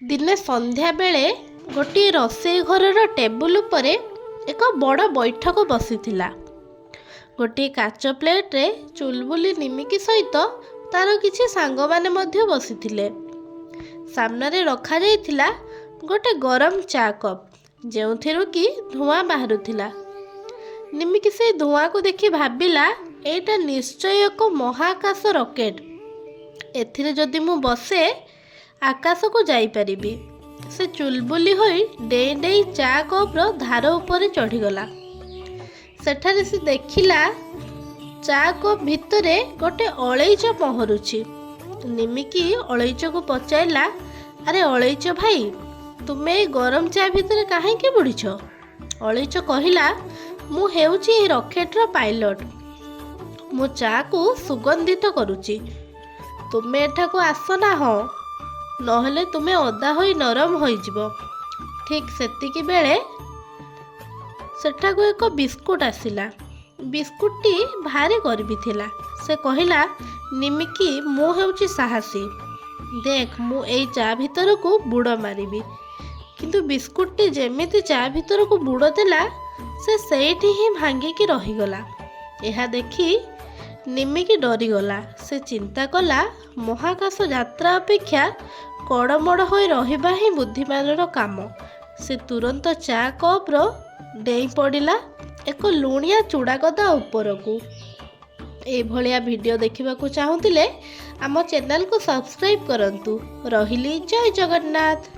दिने संध्या बेले गोटे रोषेई घर टेबुल उपरे एक बड़ बैठक बसीथिला। गोटे काच प्लेट रे चुलबुली निमिकी सहित तार किछि सांग माने मध्य बसीथिले। सामने रखा जाइथिला गोटे गरम चा कप जेउथिरु कि धुआं बाहरुथिला। निमिकी से धुआं को देखि भाबिला एटा निश्चय एक महाकाश रॉकेट। एथिरे जदि मु बसे आकाश को जाई परिबी। से चुलबुली होई डेई डेई चा कपर धार ऊपर चढ़ीगला। सेठारे से देखिला चा कप भितरे गोटे अलैच पहरुछि। निमिकी अलैच को पचाइला, अरे अलैच भाई तुमे गरम चा भितरे काहेकि बुड़ीछ? अलैच कहिला, मु हेउछि ए रॉकेटर पायलट। मु चा को सुगंधित करुछि। तुमे एठाको आस ना हो, नहले तुमे अदा होई नरम होइजिबो। ठीक सेतिकी बेले सेठाको एक बिस्कुट आसिला। बिस्कुटटी भारी गरबी थिला। से कहिला, निमिकी मु हेउछि साहसी। देख मु एई चा भितर को बुड़ मारिबी। किंतु बिस्कुटटी जेमिति चा भितर को बुड़ देला से सेठी ही भांगिकी रहीगला। एहा देखी निमिकी डरीगला। से चिंता कला महाकाश यात्रा अपेक्षा कड़मड़ होई रहिबा ही बुद्धिमानर काम। से तुरंत चा कप्र डेई पड़िला एक लुणिया चूड़ागदा उपरकू। ए भलिया वीडियो देखिबाकू चाहुतिले आम चैनल को सब्सक्राइब करंतु। रहिली जय जगन्नाथ।